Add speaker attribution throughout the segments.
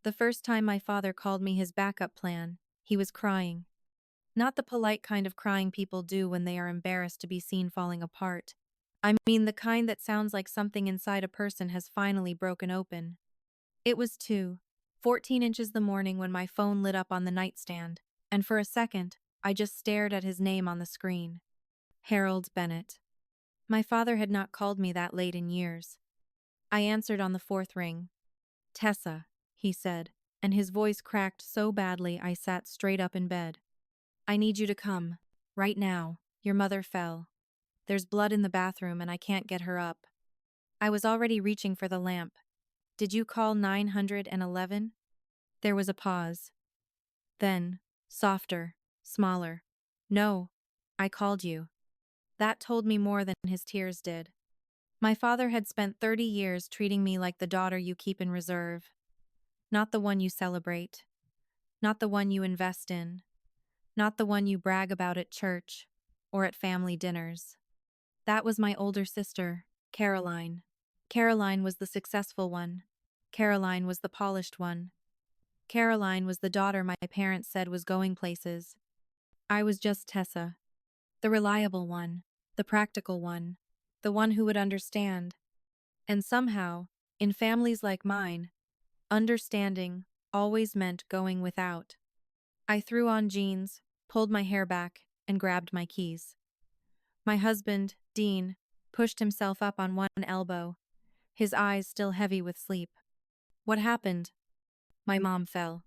Speaker 1: The first time my father called me his backup plan, he was crying. Not the polite kind of crying people do when they are embarrassed to be seen falling apart. I mean the kind that sounds like something inside a person has finally broken open. It was 14 inches the morning when my phone lit up on the nightstand, and for a second, I just stared at his name on the screen. Harold Bennett. My father had not called me that late in years. I answered on the fourth ring. Tessa, he said, and his voice cracked so badly I sat straight up in bed. I need you to come. Right now. Your mother fell. There's blood in the bathroom and I can't get her up. I was already reaching for the lamp. Did you call 911? There was a pause. Then, softer, smaller. No, I called you. That told me more than his tears did. My father had spent 30 years treating me like the daughter you keep in reserve. Not the one you celebrate. Not the one you invest in. Not the one you brag about at church or at family dinners. That was my older sister, Caroline. Caroline was the successful one. Caroline was the polished one. Caroline was the daughter my parents said was going places. I was just Tessa, the reliable one, the practical one, the one who would understand. And somehow, in families like mine, understanding always meant going without. I threw on jeans, pulled my hair back, and grabbed my keys. My husband, Dean, pushed himself up on one elbow, his eyes still heavy with sleep. What happened? My mom fell.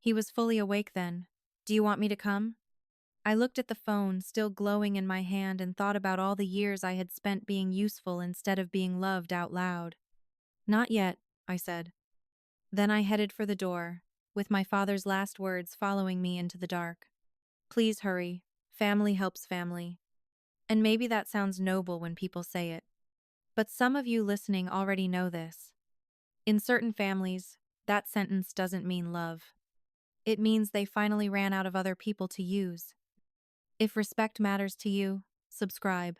Speaker 1: He was fully awake then. Do you want me to come? I looked at the phone, still glowing in my hand, and thought about all the years I had spent being useful instead of being loved out loud. Not yet, I said. Then I headed for the door, with my father's last words following me into the dark. Please hurry. Family helps family. And maybe that sounds noble when people say it. But some of you listening already know this. In certain families, that sentence doesn't mean love. It means they finally ran out of other people to use. If respect matters to you, subscribe.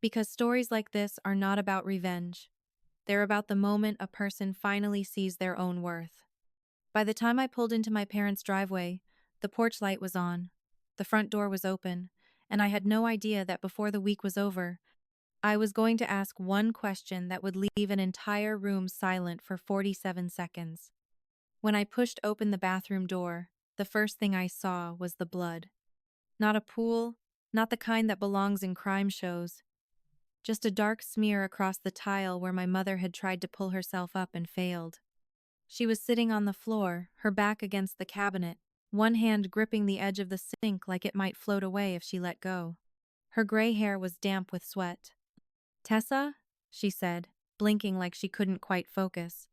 Speaker 1: Because stories like this are not about revenge. They're about the moment a person finally sees their own worth. By the time I pulled into my parents' driveway, the porch light was on, the front door was open, and I had no idea that before the week was over, I was going to ask one question that would leave an entire room silent for 47 seconds. When I pushed open the bathroom door, the first thing I saw was the blood. Not a pool, not the kind that belongs in crime shows. Just a dark smear across the tile where my mother had tried to pull herself up and failed. She was sitting on the floor, her back against the cabinet, one hand gripping the edge of the sink like it might float away if she let go. Her gray hair was damp with sweat. Tessa? She said, blinking like she couldn't quite focus.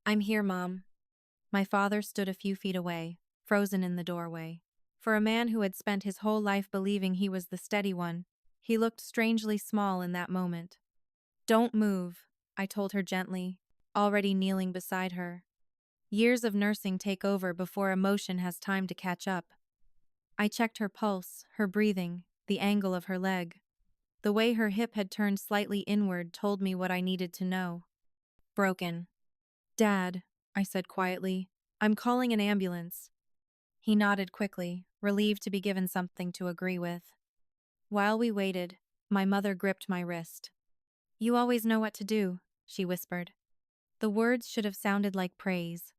Speaker 1: I'm here, Mom. My father stood a few feet away, frozen in the doorway. For a man who had spent his whole life believing he was the steady one, he looked strangely small in that moment. Don't move, I told her gently, already kneeling beside her. Years of nursing take over before emotion has time to catch up. I checked her pulse, her breathing, the angle of her leg. The way her hip had turned slightly inward told me what I needed to know. Broken. Dad, I said quietly, I'm calling an ambulance. He nodded quickly, relieved to be given something to agree with. While we waited, my mother gripped my wrist. You always know what to do, she whispered. The words should have sounded like praise.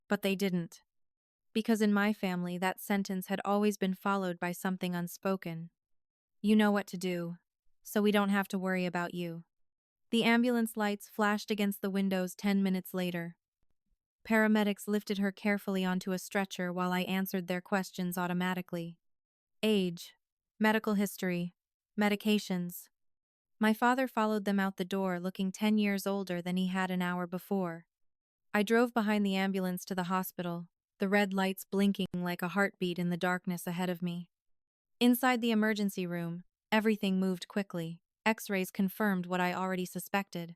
Speaker 1: But they didn't. Because in my family, that sentence had always been followed by something unspoken. You know what to do, so we don't have to worry about you. The ambulance lights flashed against the windows 10 minutes later. Paramedics lifted her carefully onto a stretcher while I answered their questions automatically. Age, medical history, medications. My father followed them out the door, looking 10 years older than he had an hour before. I drove behind the ambulance to the hospital, the red lights blinking like a heartbeat in the darkness ahead of me. Inside the emergency room, everything moved quickly. X-rays confirmed what I already suspected.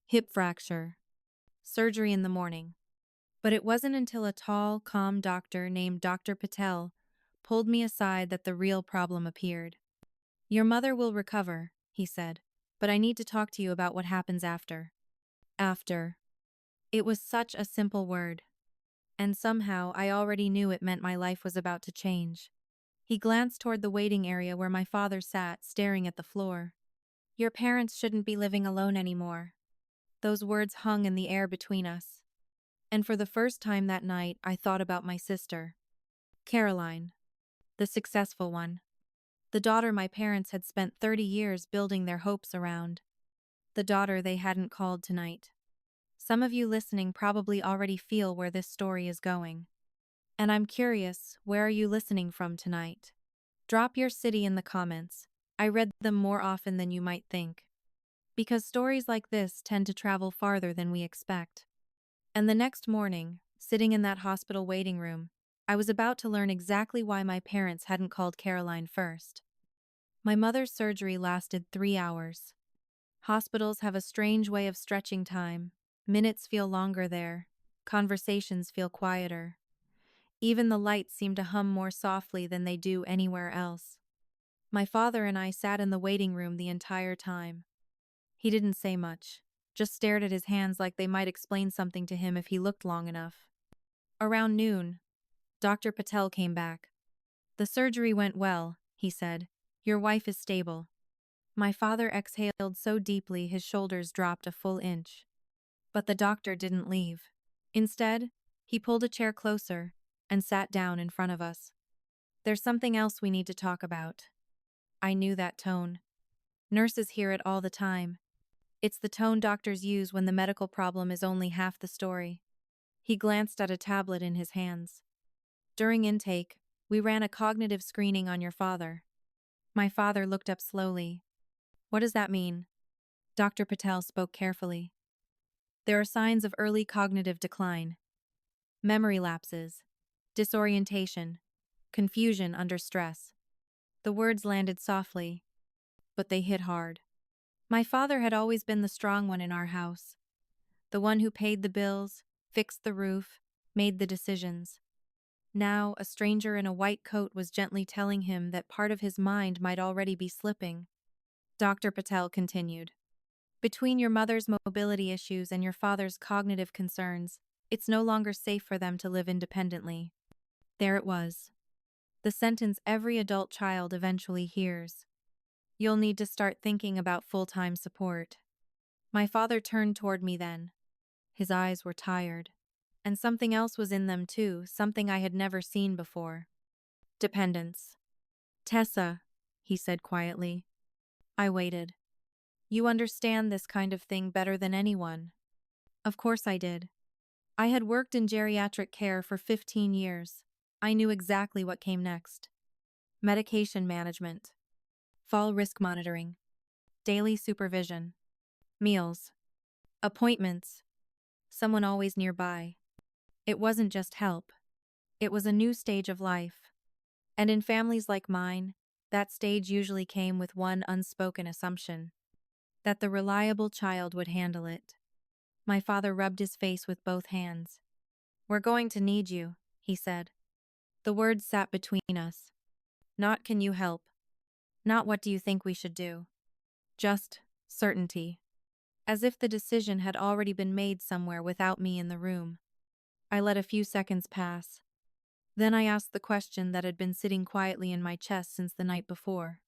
Speaker 1: Hip fracture. Surgery in the morning. But it wasn't until a tall, calm doctor named Dr. Patel pulled me aside that the real problem appeared. Your mother will recover, he said, but I need to talk to you about what happens after. After. It was such a simple word. and somehow I already knew it meant my life was about to change. He glanced toward the waiting area where my father sat, staring at the floor. Your parents shouldn't be living alone anymore. Those words hung in the air between us. And for the first time that night, I thought about my sister. Caroline. The successful one. The daughter my parents had spent 30 years building their hopes around. The daughter they hadn't called tonight. Some of you listening probably already feel where this story is going. And I'm curious, where are you listening from tonight? Drop your city in the comments. I read them more often than you might think. Because stories like this tend to travel farther than we expect. And the next morning, sitting in that hospital waiting room, I was about to learn exactly why my parents hadn't called Caroline first. My mother's surgery lasted 3 hours. Hospitals have a strange way of stretching time. Minutes feel longer there. Conversations feel quieter. Even the lights seem to hum more softly than they do anywhere else. My father and I sat in the waiting room the entire time. He didn't say much, just stared at his hands like they might explain something to him if he looked long enough. Around noon, Dr. Patel came back. The surgery went well, he said. Your wife is stable. My father exhaled so deeply his shoulders dropped a full inch. But the doctor didn't leave. Instead, he pulled a chair closer and sat down in front of us. There's something else we need to talk about. I knew that tone. Nurses hear it all the time. It's the tone doctors use when the medical problem is only half the story. He glanced at a tablet in his hands. During intake, we ran a cognitive screening on your father. My father looked up slowly. What does that mean? Dr. Patel spoke carefully. There are signs of early cognitive decline. Memory lapses, disorientation, confusion under stress. The words landed softly, but they hit hard. My father had always been the strong one in our house. The one who paid the bills, fixed the roof, made the decisions. Now, a stranger in a white coat was gently telling him that part of his mind might already be slipping. Dr. Patel continued. Between your mother's mobility issues and your father's cognitive concerns, it's no longer safe for them to live independently. There it was. The sentence every adult child eventually hears. You'll need to start thinking about full-time support. My father turned toward me then. His eyes were tired. And something else was in them too, something I had never seen before. Dependence. Tessa, he said quietly. I waited. You understand this kind of thing better than anyone. Of course I did. I had worked in geriatric care for 15 years. I knew exactly what came next. Medication management. Fall risk monitoring. Daily supervision. Meals. Appointments. Someone always nearby. It wasn't just help. It was a new stage of life. And in families like mine, that stage usually came with one unspoken assumption. That the reliable child would handle it. My father rubbed his face with both hands. We're going to need you, he said. The words sat between us. Not can you help. Not what do you think we should do. Just certainty. As if the decision had already been made somewhere without me in the room. I let a few seconds pass. Then I asked the question that had been sitting quietly in my chest since the night before.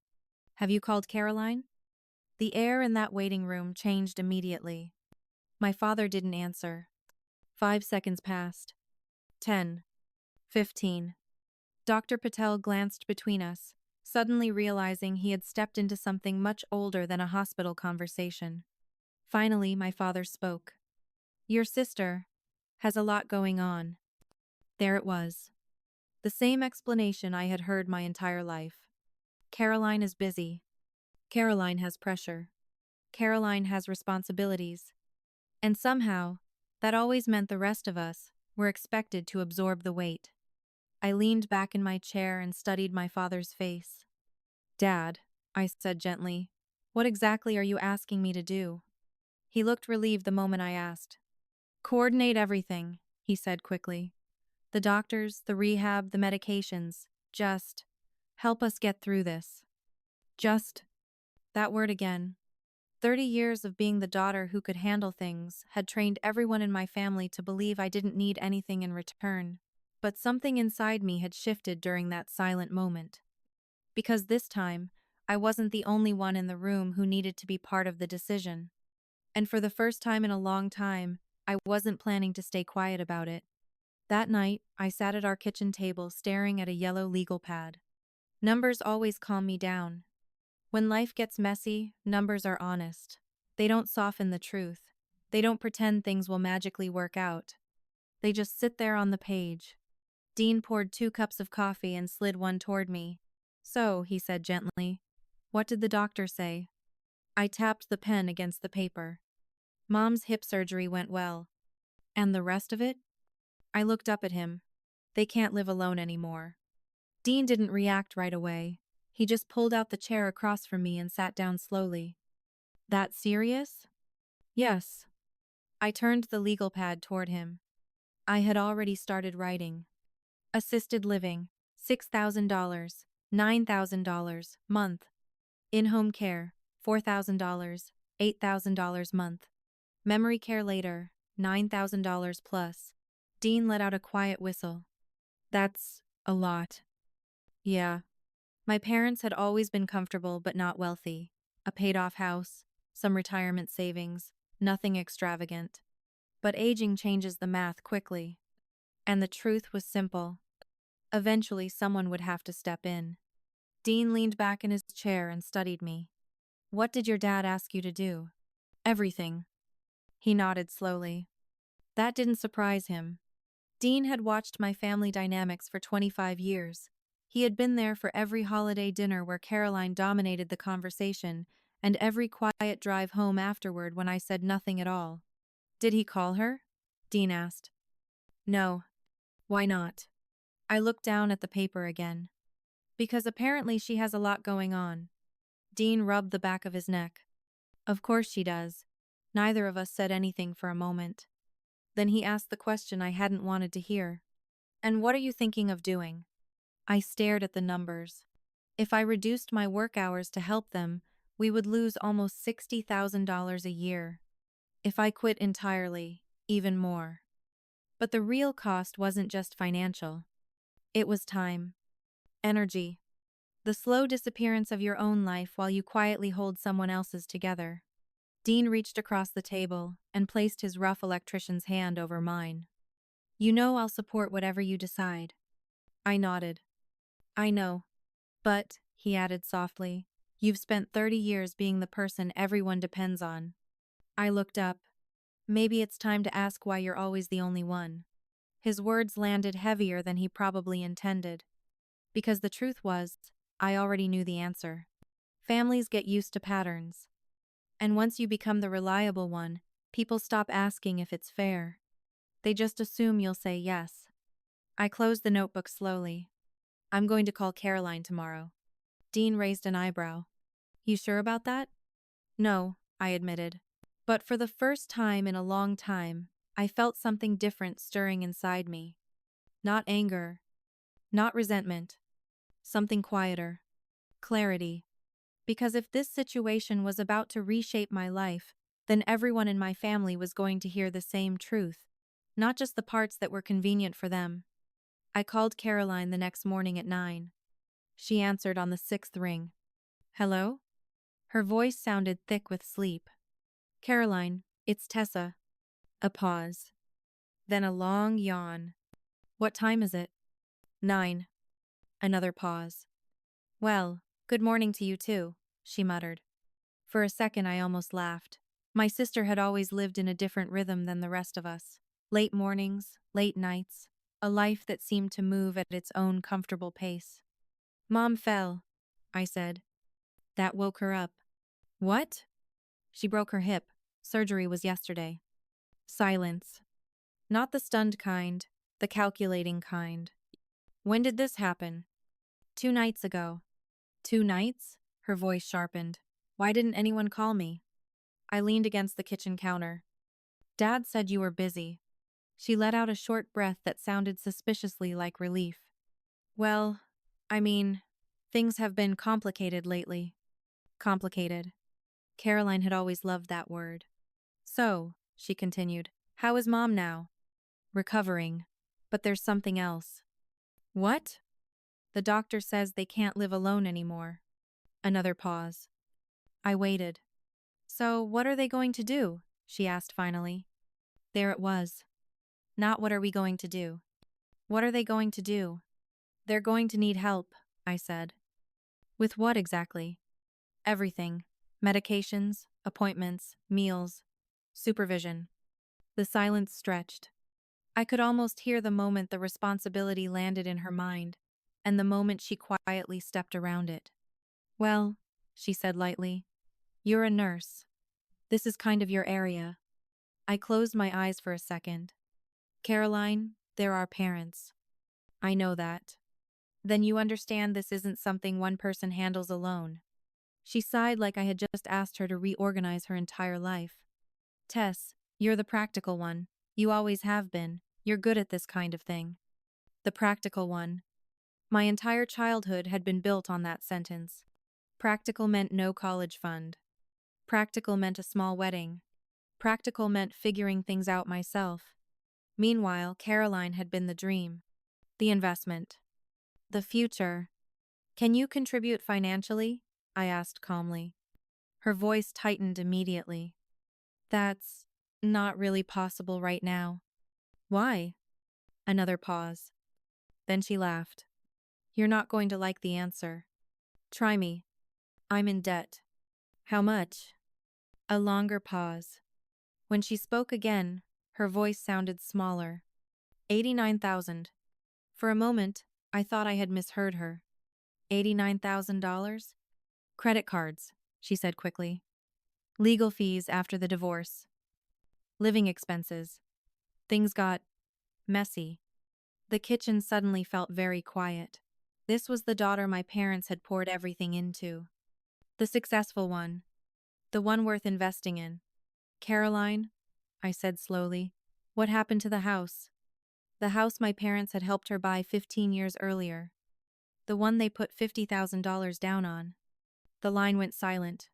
Speaker 1: Have you called Caroline? The air in that waiting room changed immediately. My father didn't answer. 5 seconds passed. 10. 15. Dr. Patel glanced between us, suddenly realizing he had stepped into something much older than a hospital conversation. Finally, my father spoke. Your sister has a lot going on. There it was. The same explanation I had heard my entire life. Caroline is busy. Caroline has pressure. Caroline has responsibilities. And somehow, that always meant the rest of us were expected to absorb the weight. I leaned back in my chair and studied my father's face. Dad, I said gently, what exactly are you asking me to do? He looked relieved the moment I asked. Coordinate everything, he said quickly. The doctors, the rehab, the medications. Just help us get through this. Just that word again. 30 years of being the daughter who could handle things had trained everyone in my family to believe I didn't need anything in return. But something inside me had shifted during that silent moment. Because this time, I wasn't the only one in the room who needed to be part of the decision. And for the first time in a long time, I wasn't planning to stay quiet about it. That night, I sat at our kitchen table staring at a yellow legal pad. Numbers always calm me down. When life gets messy, numbers are honest. They don't soften the truth. They don't pretend things will magically work out. They just sit there on the page. Dean poured 2 cups of coffee and slid one toward me. "So," he said gently, "what did the doctor say?" I tapped the pen against the paper. "Mom's hip surgery went well." "And the rest of it?" I looked up at him. "They can't live alone anymore." Dean didn't react right away. He just pulled out the chair across from me and sat down slowly. "That serious?" "Yes." I turned the legal pad toward him. I had already started writing. Assisted living, $6,000, $9,000 month. In-home care, $4,000, $8,000 month. Memory care later, $9,000 plus. Dean let out a quiet whistle. "That's a lot." "Yeah." My parents had always been comfortable but not wealthy. A paid-off house, some retirement savings, nothing extravagant. But aging changes the math quickly. And the truth was simple. Eventually, someone would have to step in. Dean leaned back in his chair and studied me. "What did your dad ask you to do?" "Everything." He nodded slowly. That didn't surprise him. Dean had watched my family dynamics for 25 years. He had been there for every holiday dinner where Caroline dominated the conversation, and every quiet drive home afterward when I said nothing at all. "Did he call her?" Dean asked. "No." "Why not?" I looked down at the paper again. "Because apparently she has a lot going on." Dean rubbed the back of his neck. "Of course she does." Neither of us said anything for a moment. Then he asked the question I hadn't wanted to hear. "And what are you thinking of doing?" I stared at the numbers. If I reduced my work hours to help them, we would lose almost $60,000 a year. If I quit entirely, even more. But the real cost wasn't just financial. It was time. Energy. The slow disappearance of your own life while you quietly hold someone else's together. Dean reached across the table and placed his rough electrician's hand over mine. "You know I'll support whatever you decide." I nodded. "I know. But," he added softly, "you've spent 30 years being the person everyone depends on." I looked up. "Maybe it's time to ask why you're always the only one." His words landed heavier than he probably intended. Because the truth was, I already knew the answer. Families get used to patterns. And once you become the reliable one, people stop asking if it's fair. They just assume you'll say yes. I closed the notebook slowly. "I'm going to call Caroline tomorrow." Dean raised an eyebrow. "You sure about that?" "No," I admitted. But for the first time in a long time, I felt something different stirring inside me. Not anger. Not resentment. Something quieter. Clarity. Because if this situation was about to reshape my life, then everyone in my family was going to hear the same truth, not just the parts that were convenient for them. I called Caroline the next morning at 9. She answered on the 6th ring. "Hello?" Her voice sounded thick with sleep. "Caroline, it's Tessa." A pause. Then a long yawn. "What time is it?" 9. Another pause. "Well, good morning to you too," she muttered. For a second I almost laughed. My sister had always lived in a different rhythm than the rest of us. Late mornings, late nights, a life that seemed to move at its own comfortable pace. "Mom fell," I said. That woke her up. "What?" "She broke her hip. Surgery was yesterday." Silence. Not the stunned kind, the calculating kind. "When did this happen?" 2 nights ago." 2 nights? Her voice sharpened. "Why didn't anyone call me?" I leaned against the kitchen counter. "Dad said you were busy." She let out a short breath that sounded suspiciously like relief. "Well, I mean, things have been complicated lately." Complicated. Caroline had always loved that word. So, she continued, how is Mom now? Recovering. But there's something else. What? The doctor says they can't live alone anymore. Another pause. I waited. So, what are they going to do? She asked finally. There it was. Not what are we going to do. What are they going to do? They're going to need help, I said. With what exactly? Everything. Medications, appointments, meals, supervision. The silence stretched. I could almost hear the moment the responsibility landed in her mind, and the moment she quietly stepped around it. Well, she said lightly, you're a nurse. This is kind of your area. I closed my eyes for a second. Caroline, they're our parents. I know that. Then you understand this isn't something one person handles alone. She sighed like I had just asked her to reorganize her entire life. Tess, you're the practical one. You always have been. You're good at this kind of thing. The practical one. My entire childhood had been built on that sentence. Practical meant no college fund. Practical meant a small wedding. Practical meant figuring things out myself. Meanwhile, Caroline had been the dream. The investment. The future. Can you contribute financially? I asked calmly. Her voice tightened immediately. That's not really possible right now. Why? Another pause. Then she laughed. You're not going to like the answer. Try me. I'm in debt. How much? A longer pause. When she spoke again, her voice sounded smaller. 89,000. For a moment, I thought I had misheard her. $89,000? Credit cards, she said quickly. Legal fees after the divorce. Living expenses. Things got messy. The kitchen suddenly felt very quiet. This was the daughter my parents had poured everything into. The successful one. The one worth investing in. Caroline, I said slowly, what happened to the house? The house my parents had helped her buy 15 years earlier. The one they put $50,000 down on. The line went silent.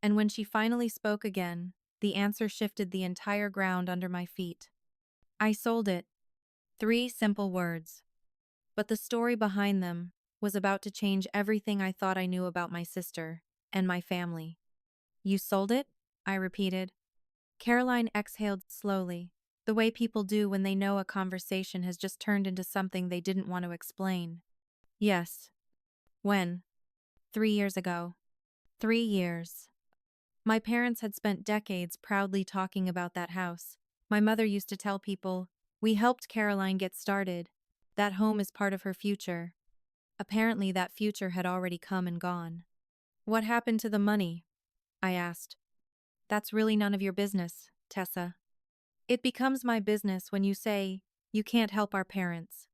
Speaker 1: And when she finally spoke again, the answer shifted the entire ground under my feet. I sold it. 3 simple words. But the story behind them was about to change everything I thought I knew about my sister and my family. You sold it? I repeated. Caroline exhaled slowly, the way people do when they know a conversation has just turned into something they didn't want to explain. Yes. When? 3 years ago. 3 years. My parents had spent decades proudly talking about that house. My mother used to tell people, we helped Caroline get started. That home is part of her future. Apparently that future had already come and gone. What happened to the money? I asked. That's really none of your business, Tessa. It becomes my business when you say, you can't help our parents.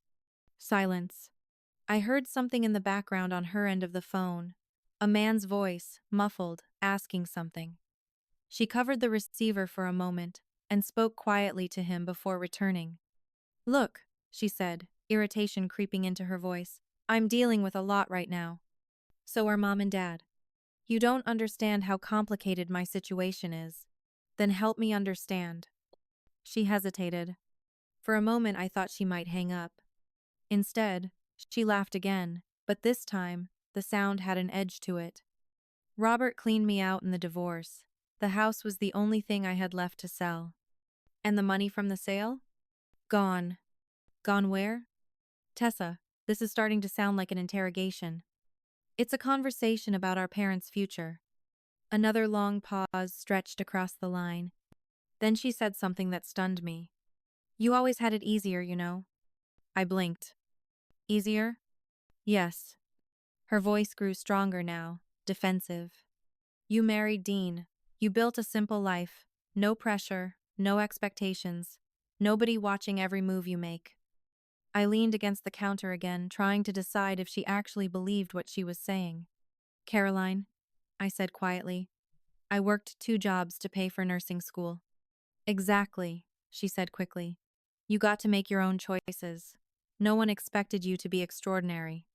Speaker 1: Silence. I heard something in the background on her end of the phone. A man's voice, muffled, asking something. She covered the receiver for a moment and spoke quietly to him before returning. Look, she said, irritation creeping into her voice. I'm dealing with a lot right now. So are Mom and Dad. You don't understand how complicated my situation is. Then help me understand. She hesitated. For a moment I thought she might hang up. Instead, she laughed again, but this time, the sound had an edge to it. Robert cleaned me out in the divorce. The house was the only thing I had left to sell. And the money from the sale? Gone. Gone where? Tessa, this is starting to sound like an interrogation. It's a conversation about our parents' future. Another long pause stretched across the line. Then she said something that stunned me. You always had it easier, you know. I blinked. Easier? Yes. Her voice grew stronger now, defensive. You married Dean. You built a simple life. No pressure, no expectations. Nobody watching every move you make. I leaned against the counter again, trying to decide if she actually believed what she was saying. Caroline, I said quietly. I worked 2 jobs to pay for nursing school. Exactly, she said quickly. You got to make your own choices. No one expected you to be extraordinary.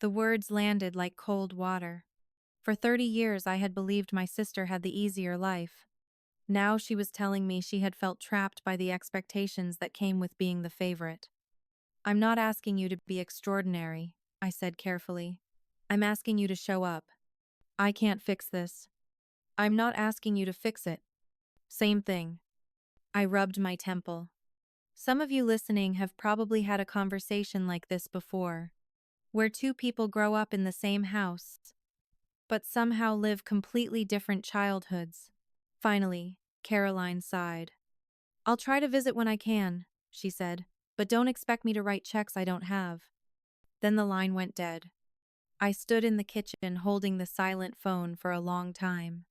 Speaker 1: The words landed like cold water. For 30 years, I had believed my sister had the easier life. Now she was telling me she had felt trapped by the expectations that came with being the favorite. "I'm not asking you to be extraordinary," I said carefully. "I'm asking you to show up. I can't fix this." "I'm not asking you to fix it." Same thing. I rubbed my temple. Some of you listening have probably had a conversation like this before, where two people grow up in the same house, but somehow live completely different childhoods. Finally, Caroline sighed. "I'll try to visit when I can," she said, "but don't expect me to write checks I don't have." Then the line went dead. I stood in the kitchen holding the silent phone for a long time,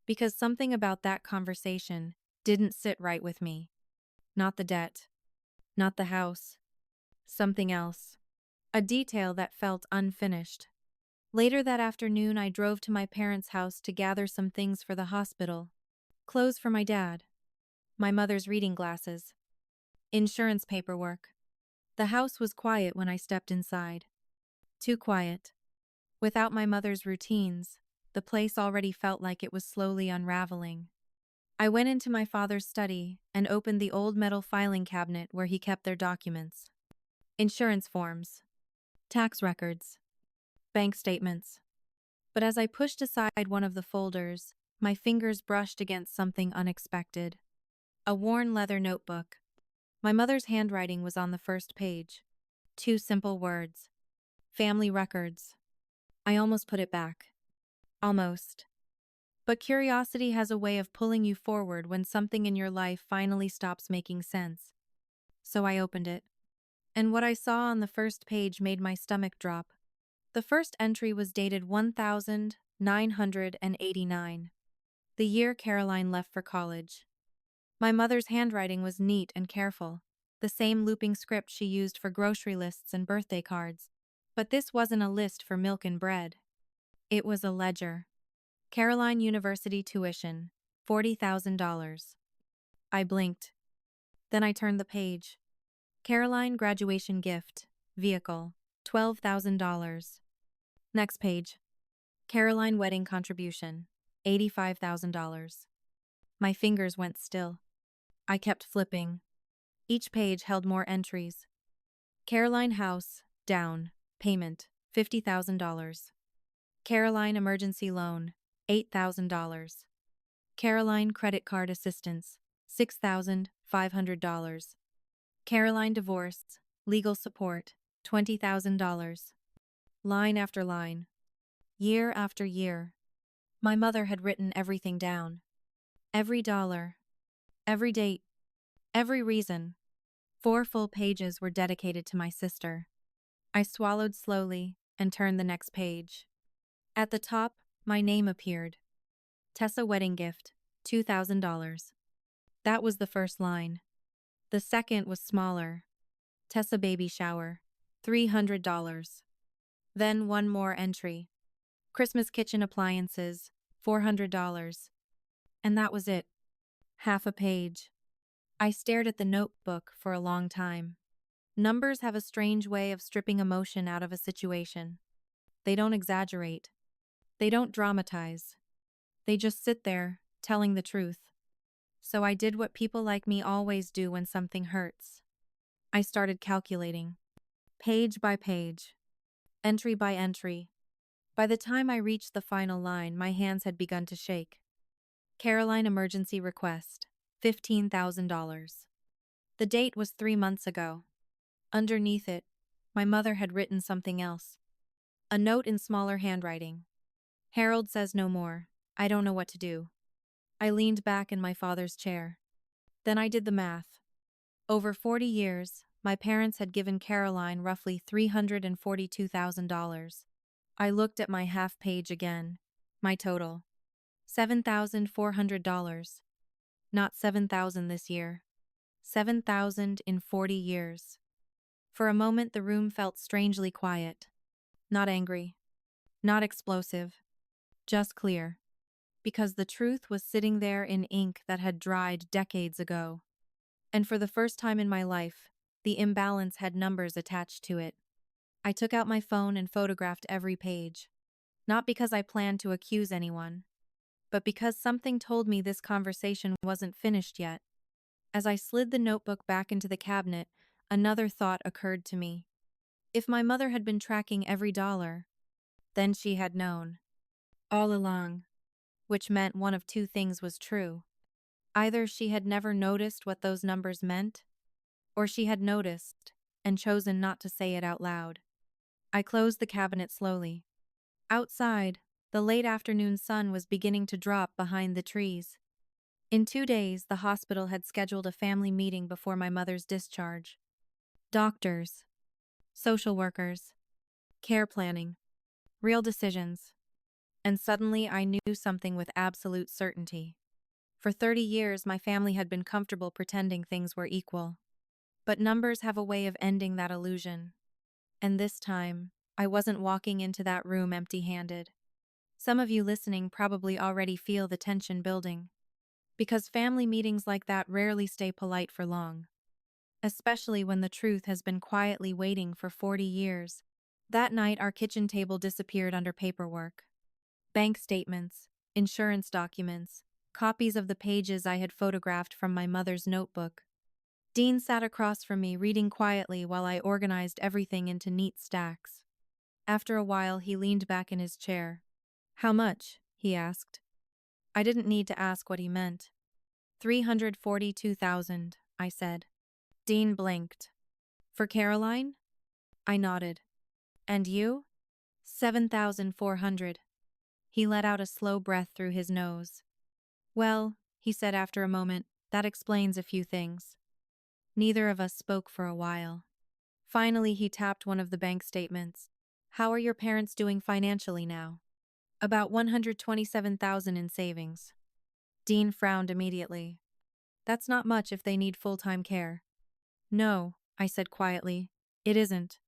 Speaker 1: because something about that conversation didn't sit right with me. Not the debt, not the house, something else. A detail that felt unfinished. Later that afternoon, I drove to my parents' house to gather some things for the hospital. Clothes for my dad, my mother's reading glasses, insurance paperwork. The house was quiet when I stepped inside. Too quiet. Without my mother's routines, the place already felt like it was slowly unraveling. I went into my father's study and opened the old metal filing cabinet where he kept their documents. Insurance forms, tax records, bank statements. But as I pushed aside one of the folders, my fingers brushed against something unexpected. A worn leather notebook. My mother's handwriting was on the first page. Two simple words. Family records. I almost put it back. Almost. But curiosity has a way of pulling you forward when something in your life finally stops making sense. So I opened it. And what I saw on the first page made my stomach drop. The first entry was dated 1989, the year Caroline left for college. My mother's handwriting was neat and careful, the same looping script she used for grocery lists and birthday cards. But this wasn't a list for milk and bread. It was a ledger. Caroline University tuition, $40,000. I blinked. Then I turned the page. Caroline graduation gift, vehicle, $12,000. Next page. Caroline wedding contribution, $85,000. My fingers went still. I kept flipping. Each page held more entries. Caroline house, down, payment, $50,000. Caroline emergency loan, $8,000. Caroline credit card assistance, $6,500. Caroline divorce, legal support, $20,000. Line after line. Year after year. My mother had written everything down. Every dollar. Every date. Every reason. 4 full pages were dedicated to my sister. I swallowed slowly and turned the next page. At the top, my name appeared. Tessa wedding gift, $2,000. That was the first line. The second was smaller. Tessa baby shower, $300. Then one more entry. Christmas kitchen appliances, $400. And that was it. Half a page. I stared at the notebook for a long time. Numbers have a strange way of stripping emotion out of a situation. They don't exaggerate. They don't dramatize. They just sit there, telling the truth. So I did what people like me always do when something hurts. I started calculating. Page by page. Entry by entry. By the time I reached the final line, my hands had begun to shake. Caroline emergency request, $15,000. The date was 3 months ago. Underneath it, my mother had written something else. A note in smaller handwriting. Harold says no more. I don't know what to do. I leaned back in my father's chair. Then I did the math. Over 40 years, my parents had given Caroline roughly $342,000. I looked at my half page again. My total. $7,400. Not $7,000 this year. $7,000 in 40 years. For a moment the room felt strangely quiet. Not angry. Not explosive. Just clear. Because the truth was sitting there in ink that had dried decades ago. And for the first time in my life, the imbalance had numbers attached to it. I took out my phone and photographed every page. Not because I planned to accuse anyone, but because something told me this conversation wasn't finished yet. As I slid the notebook back into the cabinet, another thought occurred to me. If my mother had been tracking every dollar, then she had known. All along. Which meant one of two things was true. Either she had never noticed what those numbers meant, or she had noticed and chosen not to say it out loud. I closed the cabinet slowly. Outside, the late afternoon sun was beginning to drop behind the trees. In 2 days, the hospital had scheduled a family meeting before my mother's discharge. Doctors, social workers, care planning, real decisions. And suddenly I knew something with absolute certainty. For 30 years, my family had been comfortable pretending things were equal. But numbers have a way of ending that illusion. And this time, I wasn't walking into that room empty-handed. Some of you listening probably already feel the tension building. Because family meetings like that rarely stay polite for long. Especially when the truth has been quietly waiting for 40 years. That night, our kitchen table disappeared under paperwork. Bank statements, insurance documents, copies of the pages I had photographed from my mother's notebook. Dean sat across from me, reading quietly while I organized everything into neat stacks. After a while, he leaned back in his chair. "How much?" he asked. I didn't need to ask what he meant. 342,000, I said. Dean blinked. "For Caroline?" I nodded. "And you?" 7,400. He let out a slow breath through his nose. "Well," he said after a moment, "that explains a few things." Neither of us spoke for a while. Finally, he tapped one of the bank statements. "How are your parents doing financially now?" "About 127,000 in savings." Dean frowned immediately. "That's not much if they need full-time care." "No," I said quietly, "it isn't."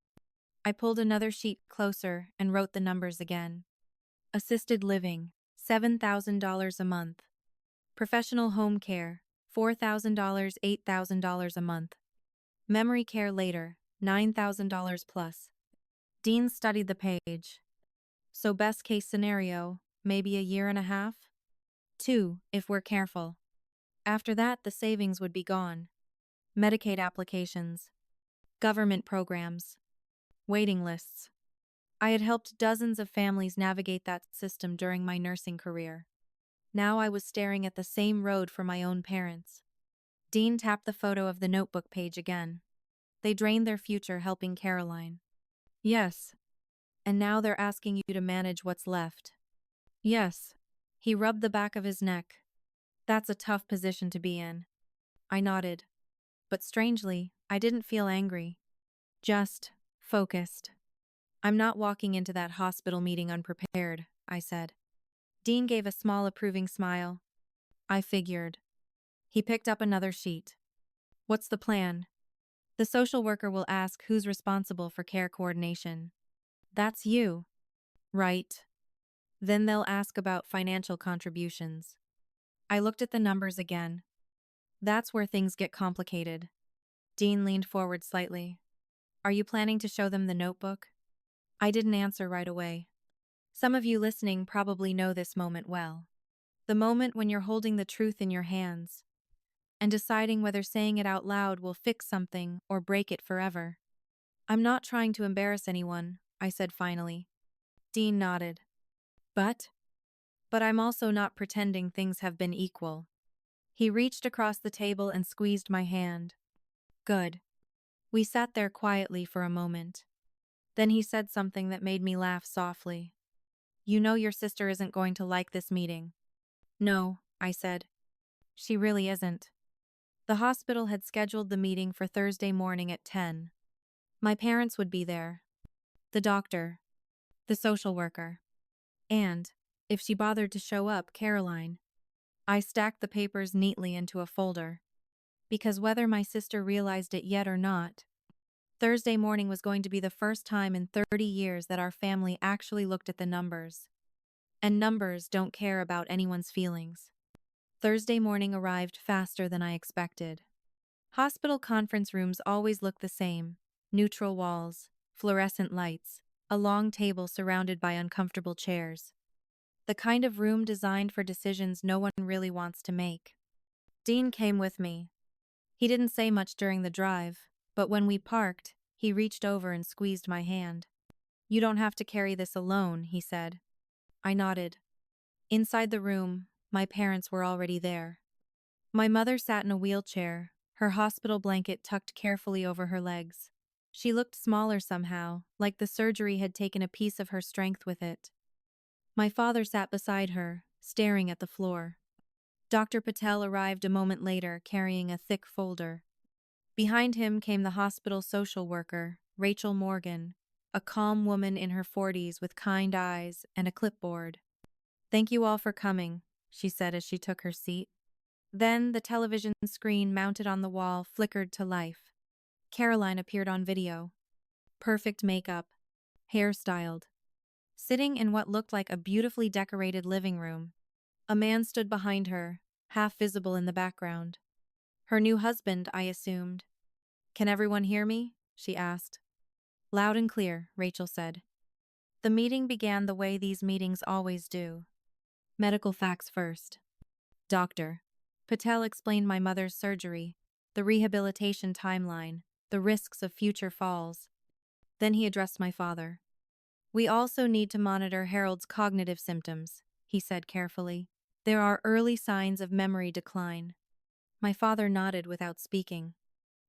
Speaker 1: I pulled another sheet closer and wrote the numbers again. Assisted living, $7,000 a month. Professional home care, $4,000, $8,000 a month. Memory care later, $9,000 plus. Dean studied the page. "So best case scenario, maybe a year and a half? 2, if we're careful. After that, the savings would be gone. Medicaid applications, government programs, waiting lists." I had helped dozens of families navigate that system during my nursing career. Now I was staring at the same road for my own parents. Dean tapped the photo of the notebook page again. "They drained their future helping Caroline." "Yes. And now they're asking you to manage what's left." "Yes." He rubbed the back of his neck. "That's a tough position to be in." I nodded. But strangely, I didn't feel angry. Just focused. "I'm not walking into that hospital meeting unprepared," I said. Dean gave a small approving smile. "I figured." He picked up another sheet. "What's the plan?" "The social worker will ask who's responsible for care coordination." "That's you." "Right." "Then they'll ask about financial contributions." I looked at the numbers again. "That's where things get complicated." Dean leaned forward slightly. "Are you planning to show them the notebook?" I didn't answer right away. Some of you listening probably know this moment well. The moment when you're holding the truth in your hands and deciding whether saying it out loud will fix something or break it forever. "I'm not trying to embarrass anyone," I said finally. Dean nodded. But I'm also not pretending things have been equal." He reached across the table and squeezed my hand. "Good." We sat there quietly for a moment. Then he said something that made me laugh softly. "You know your sister isn't going to like this meeting." "No," I said. "She really isn't." The hospital had scheduled the meeting for Thursday morning at 10. My parents would be there. The doctor. The social worker. And, if she bothered to show up, Caroline. I stacked the papers neatly into a folder. Because whether my sister realized it yet or not, Thursday morning was going to be the first time in 30 years that our family actually looked at the numbers. And numbers don't care about anyone's feelings. Thursday morning arrived faster than I expected. Hospital conference rooms always look the same: neutral walls, fluorescent lights, a long table surrounded by uncomfortable chairs. The kind of room designed for decisions no one really wants to make. Dean came with me. He didn't say much during the drive, but when we parked, he reached over and squeezed my hand. "You don't have to carry this alone," he said. I nodded. Inside the room, my parents were already there. My mother sat in a wheelchair, her hospital blanket tucked carefully over her legs. She looked smaller somehow, like the surgery had taken a piece of her strength with it. My father sat beside her, staring at the floor. Dr. Patel arrived a moment later, carrying a thick folder. Behind him came the hospital social worker, Rachel Morgan, a calm woman in her 40s with kind eyes and a clipboard. "Thank you all for coming," she said as she took her seat. Then the television screen mounted on the wall flickered to life. Caroline appeared on video. Perfect makeup, hair styled. Sitting in what looked like a beautifully decorated living room. A man stood behind her, half visible in the background. Her new husband, I assumed. "Can everyone hear me?" she asked. "Loud and clear," Rachel said. The meeting began the way these meetings always do. Medical facts first. "Doctor." Patel explained my mother's surgery, the rehabilitation timeline, the risks of future falls. Then he addressed my father. "We also need to monitor Harold's cognitive symptoms," he said carefully. "There are early signs of memory decline." My father nodded without speaking.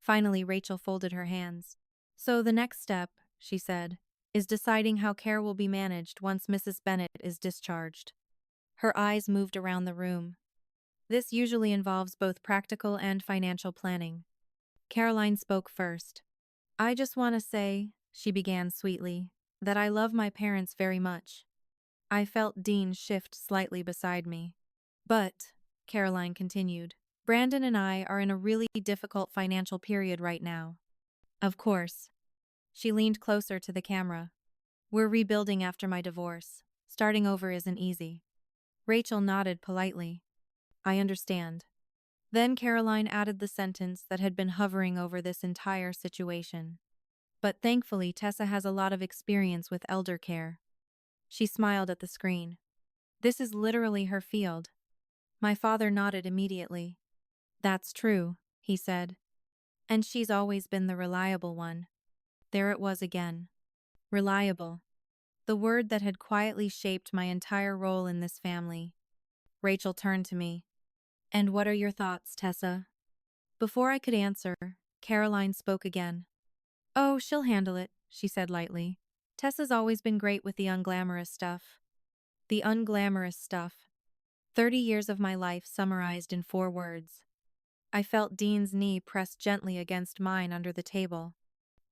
Speaker 1: Finally, Rachel folded her hands. "So the next step," she said, "is deciding how care will be managed once Mrs. Bennett is discharged." Her eyes moved around the room. "This usually involves both practical and financial planning." Caroline spoke first. "I just want to say," she began sweetly, "that I love my parents very much." I felt Dean shift slightly beside me. "But," Caroline continued, "Brandon and I are in a really difficult financial period right now." "Of course." She leaned closer to the camera. "We're rebuilding after my divorce. Starting over isn't easy." Rachel nodded politely. "I understand." Then Caroline added the sentence that had been hovering over this entire situation. "But thankfully, Tessa has a lot of experience with elder care." She smiled at the screen. "This is literally her field." My father nodded immediately. "That's true," he said. "And she's always been the reliable one." There it was again. Reliable. The word that had quietly shaped my entire role in this family. Rachel turned to me. "And what are your thoughts, Tessa?" Before I could answer, Caroline spoke again. "Oh, she'll handle it," she said lightly. "Tessa's always been great with the unglamorous stuff." The unglamorous stuff. 30 years of my life summarized in 4 words. I felt Dean's knee pressed gently against mine under the table.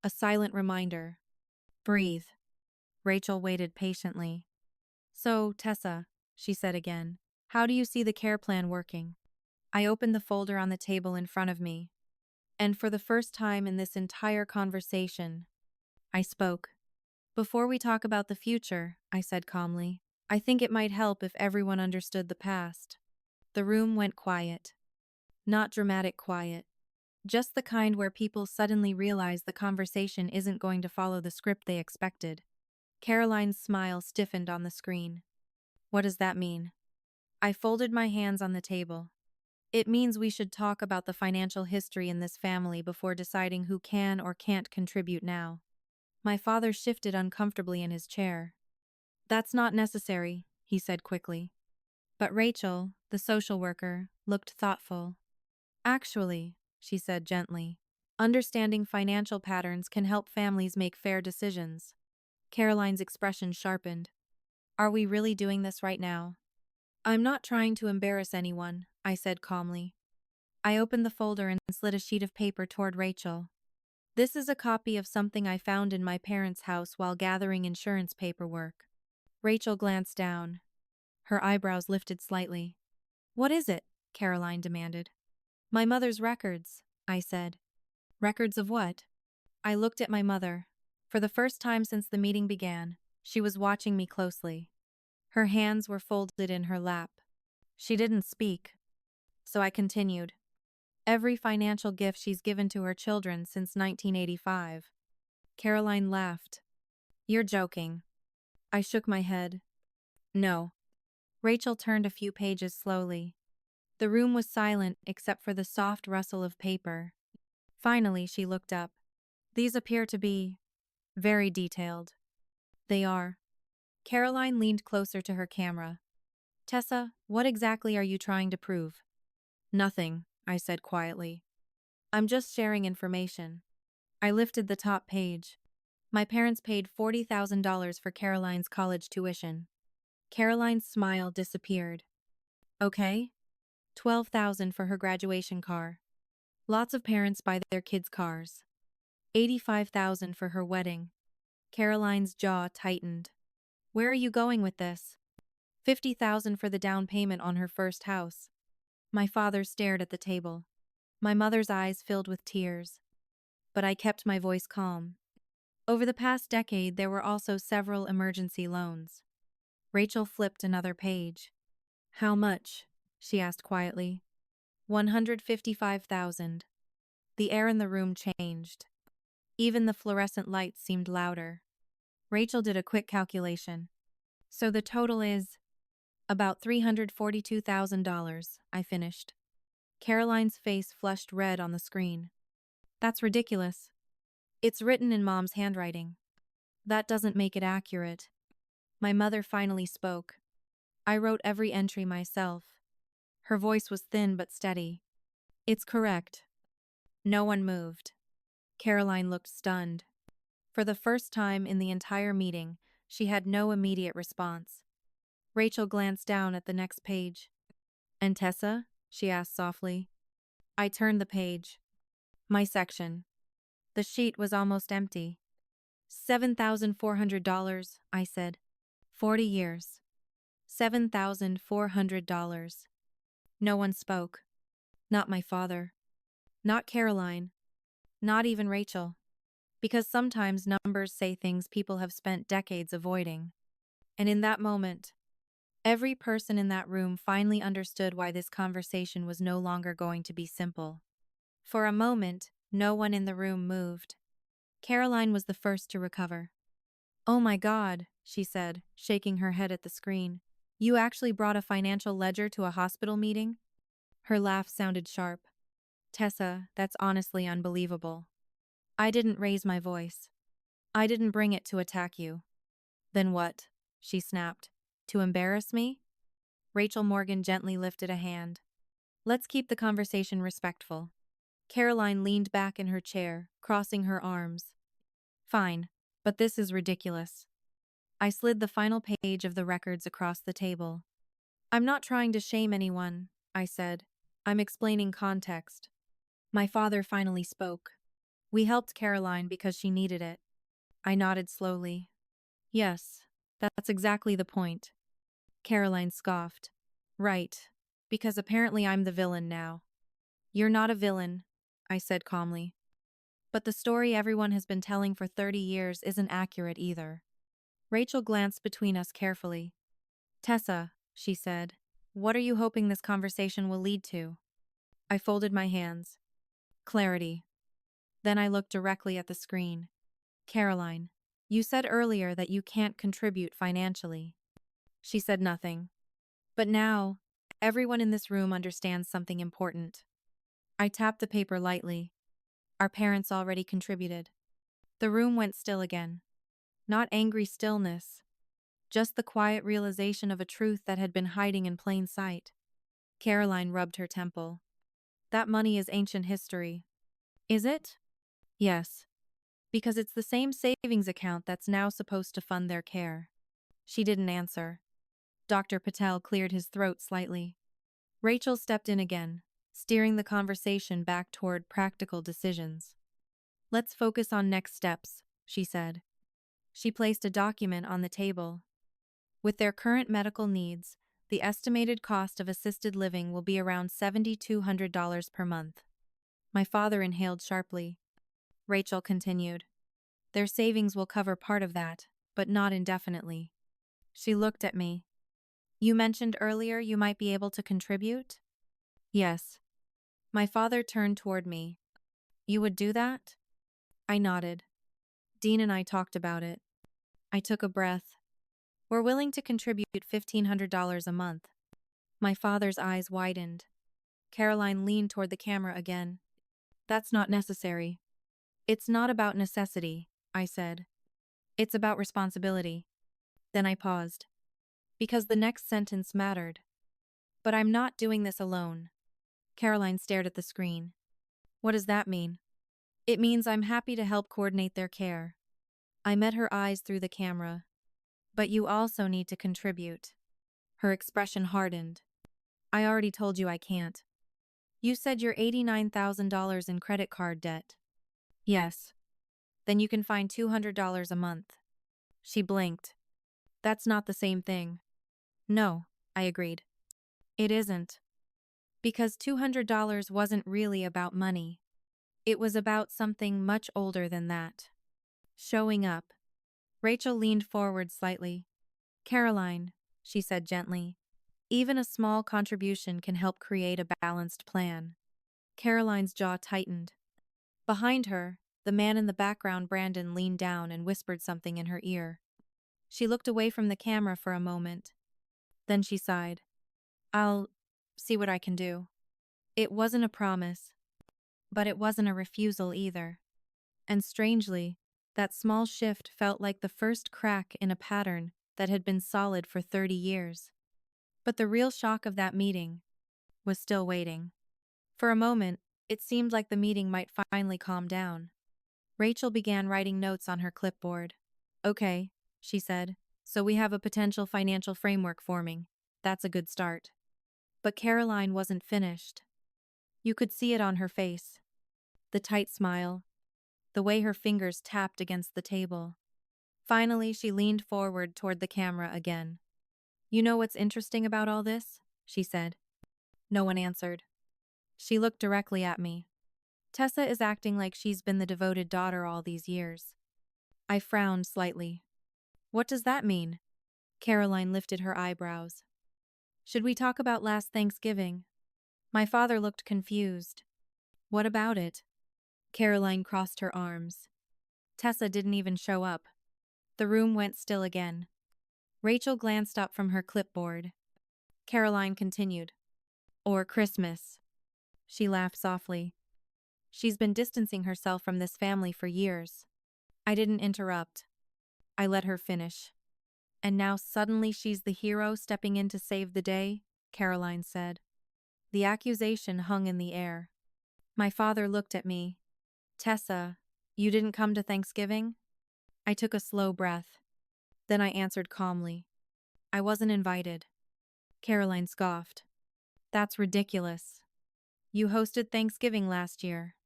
Speaker 1: A silent reminder. Breathe. Rachel waited patiently. "So, Tessa," she said again, "how do you see the care plan working?" I opened the folder on the table in front of me. And for the first time in this entire conversation, I spoke. "Before we talk about the future," I said calmly, "I think it might help if everyone understood the past." The room went quiet. Not dramatic quiet. Just the kind where people suddenly realize the conversation isn't going to follow the script they expected. Caroline's smile stiffened on the screen. "What does that mean?" I folded my hands on the table. "It means we should talk about the financial history in this family before deciding who can or can't contribute now." My father shifted uncomfortably in his chair. "That's not necessary," he said quickly. But Rachel, the social worker, looked thoughtful. "Actually," she said gently, "understanding financial patterns can help families make fair decisions." Caroline's expression sharpened. "Are we really doing this right now?" "I'm not trying to embarrass anyone," I said calmly. I opened the folder and slid a sheet of paper toward Rachel. "This is a copy of something I found in my parents' house while gathering insurance paperwork." Rachel glanced down. Her eyebrows lifted slightly. "What is it?" Caroline demanded. "My mother's records," I said. "Records of what?" I looked at my mother. For the first time since the meeting began, she was watching me closely. Her hands were folded in her lap. She didn't speak. So I continued. "Every financial gift she's given to her children since 1985. Caroline laughed. You're joking. I shook my head. No. Rachel turned a few pages slowly. The room was silent except for the soft rustle of paper. Finally, she looked up. These appear to be very detailed. They are. Caroline leaned closer to her camera. Tessa, what exactly are you trying to prove? Nothing, I said quietly. I'm just sharing information. I lifted the top page. My parents paid $40,000 for Caroline's college tuition. Caroline's smile disappeared. Okay. $12,000 for her graduation car. Lots of parents buy their kids cars. $85,000 for her wedding. Caroline's jaw tightened. Where are you going with this? $50,000 for the down payment on her first house. My father stared at the table. My mother's eyes filled with tears. But I kept my voice calm. Over the past decade, there were also several emergency loans. Rachel flipped another page. How much? She asked quietly. $155,000. The air in the room changed. Even the fluorescent lights seemed louder. Rachel did a quick calculation. So the total is about $342,000, I finished. Caroline's face flushed red on the screen. That's ridiculous. It's written in Mom's handwriting. That doesn't make it accurate. My mother finally spoke. I wrote every entry myself. Her voice was thin but steady. It's correct. No one moved. Caroline looked stunned. For the first time in the entire meeting, she had no immediate response. Rachel glanced down at the next page. And Tessa? She asked softly. I turned the page. My section. The sheet was almost empty. $7,400, I said. 40 years. $7,400. No one spoke. Not my father. Not Caroline. Not even Rachel. Because sometimes numbers say things people have spent decades avoiding. And in that moment, every person in that room finally understood why this conversation was no longer going to be simple. For a moment, no one in the room moved. Caroline was the first to recover. Oh my God, she said, shaking her head at the screen. You actually brought a financial ledger to a hospital meeting? Her laugh sounded sharp. Tessa, that's honestly unbelievable. I didn't raise my voice. I didn't bring it to attack you. Then what? She snapped. To embarrass me? Rachel Morgan gently lifted a hand. Let's keep the conversation respectful. Caroline leaned back in her chair, crossing her arms. Fine, but this is ridiculous. I slid the final page of the records across the table. I'm not trying to shame anyone, I said. I'm explaining context. My father finally spoke. We helped Caroline because she needed it. I nodded slowly. Yes, that's exactly the point. Caroline scoffed. Right, because apparently I'm the villain now. You're not a villain, I said calmly. But the story everyone has been telling for 30 years isn't accurate either. Rachel glanced between us carefully. Tessa, she said, what are you hoping this conversation will lead to? I folded my hands. Clarity. Then I looked directly at the screen. Caroline, you said earlier that you can't contribute financially. She said nothing. But now, everyone in this room understands something important. I tapped the paper lightly. Our parents already contributed. The room went still again. Not angry stillness, just the quiet realization of a truth that had been hiding in plain sight. Caroline rubbed her temple. That money is ancient history. Is it? Yes. Because it's the same savings account that's now supposed to fund their care. She didn't answer. Dr. Patel cleared his throat slightly. Rachel stepped in again, steering the conversation back toward practical decisions. Let's focus on next steps, she said. She placed a document on the table. With their current medical needs, the estimated cost of assisted living will be around $7,200 per month. My father inhaled sharply. Rachel continued. Their savings will cover part of that, but not indefinitely. She looked at me. You mentioned earlier you might be able to contribute? Yes. My father turned toward me. You would do that? I nodded. Dean and I talked about it. I took a breath. We're willing to contribute $1,500 a month. My father's eyes widened. Caroline leaned toward the camera again. That's not necessary. It's not about necessity, I said. It's about responsibility. Then I paused. Because the next sentence mattered. But I'm not doing this alone. Caroline stared at the screen. What does that mean? It means I'm happy to help coordinate their care. I met her eyes through the camera. But you also need to contribute. Her expression hardened. I already told you I can't. You said you're $89,000 in credit card debt. Yes. Then you can find $200 a month. She blinked. That's not the same thing. No, I agreed. It isn't. Because $200 wasn't really about money. It was about something much older than that. Showing up. Rachel leaned forward slightly. Caroline, she said gently, even a small contribution can help create a balanced plan. Caroline's jaw tightened. Behind her, the man in the background, Brandon, leaned down and whispered something in her ear. She looked away from the camera for a moment. Then she sighed. I'll see what I can do. It wasn't a promise, but it wasn't a refusal either. And strangely, that small shift felt like the first crack in a pattern that had been solid for 30 years. But the real shock of that meeting was still waiting. For a moment, it seemed like the meeting might finally calm down. Rachel began writing notes on her clipboard. Okay, she said, so we have a potential financial framework forming. That's a good start. But Caroline wasn't finished. You could see it on her face. The tight smile. The way her fingers tapped against the table. Finally, she leaned forward toward the camera again. You know what's interesting about all this? She said. No one answered. She looked directly at me. Tessa is acting like she's been the devoted daughter all these years. I frowned slightly. What does that mean? Caroline lifted her eyebrows. Should we talk about last Thanksgiving? My father looked confused. What about it? Caroline crossed her arms. Tessa didn't even show up. The room went still again. Rachel glanced up from her clipboard. Caroline continued. Or Christmas. She laughed softly. She's been distancing herself from this family for years. I didn't interrupt. I let her finish. And now suddenly she's the hero stepping in to save the day, Caroline said. The accusation hung in the air. My father looked at me. Tessa, you didn't come to Thanksgiving? I took a slow breath. Then I answered calmly. I wasn't invited. Caroline scoffed. That's ridiculous. You hosted Thanksgiving last year.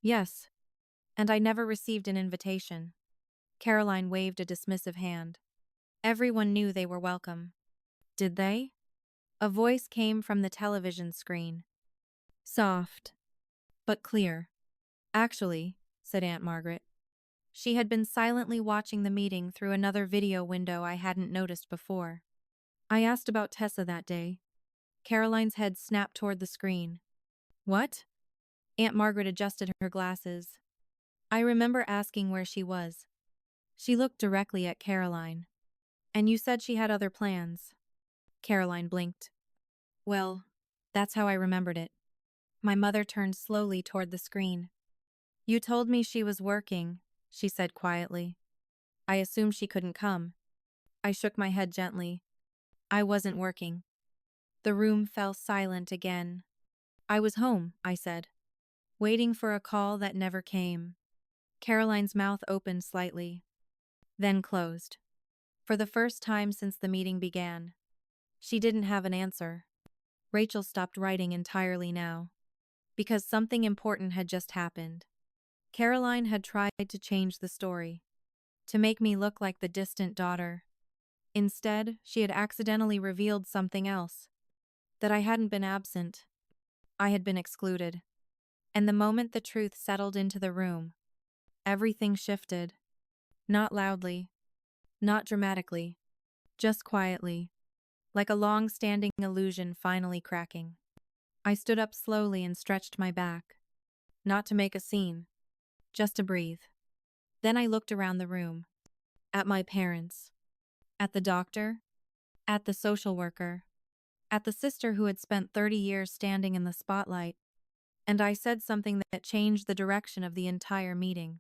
Speaker 1: Yes. And I never received an invitation. Caroline waved a dismissive hand. Everyone knew they were welcome. Did they? A voice came from the television screen. Soft, but clear. Actually, said Aunt Margaret. She had been silently watching the meeting through another video window I hadn't noticed before. I asked about Tessa that day. Caroline's head snapped toward the screen. What? Aunt Margaret adjusted her glasses. I remember asking where she was. She looked directly at Caroline. And you said she had other plans. Caroline blinked. Well, that's how I remembered it. My mother turned slowly toward the screen. You told me she was working, she said quietly. I assumed she couldn't come. I shook my head gently. I wasn't working. The room fell silent again. I was home, I said, waiting for a call that never came. Caroline's mouth opened slightly, then closed. For the first time since the meeting began. She didn't have an answer. Rachel stopped writing entirely now. Because something important had just happened. Caroline had tried to change the story. To make me look like the distant daughter. Instead, she had accidentally revealed something else. That I hadn't been absent. I had been excluded. And the moment the truth settled into the room, everything shifted. Not loudly. Not dramatically. Just quietly. Like a long-standing illusion finally cracking. I stood up slowly and stretched my back. Not to make a scene. Just to breathe. Then I looked around the room. At my parents. At the doctor. At the social worker. At the sister who had spent 30 years standing in the spotlight. And I said something that changed the direction of the entire meeting.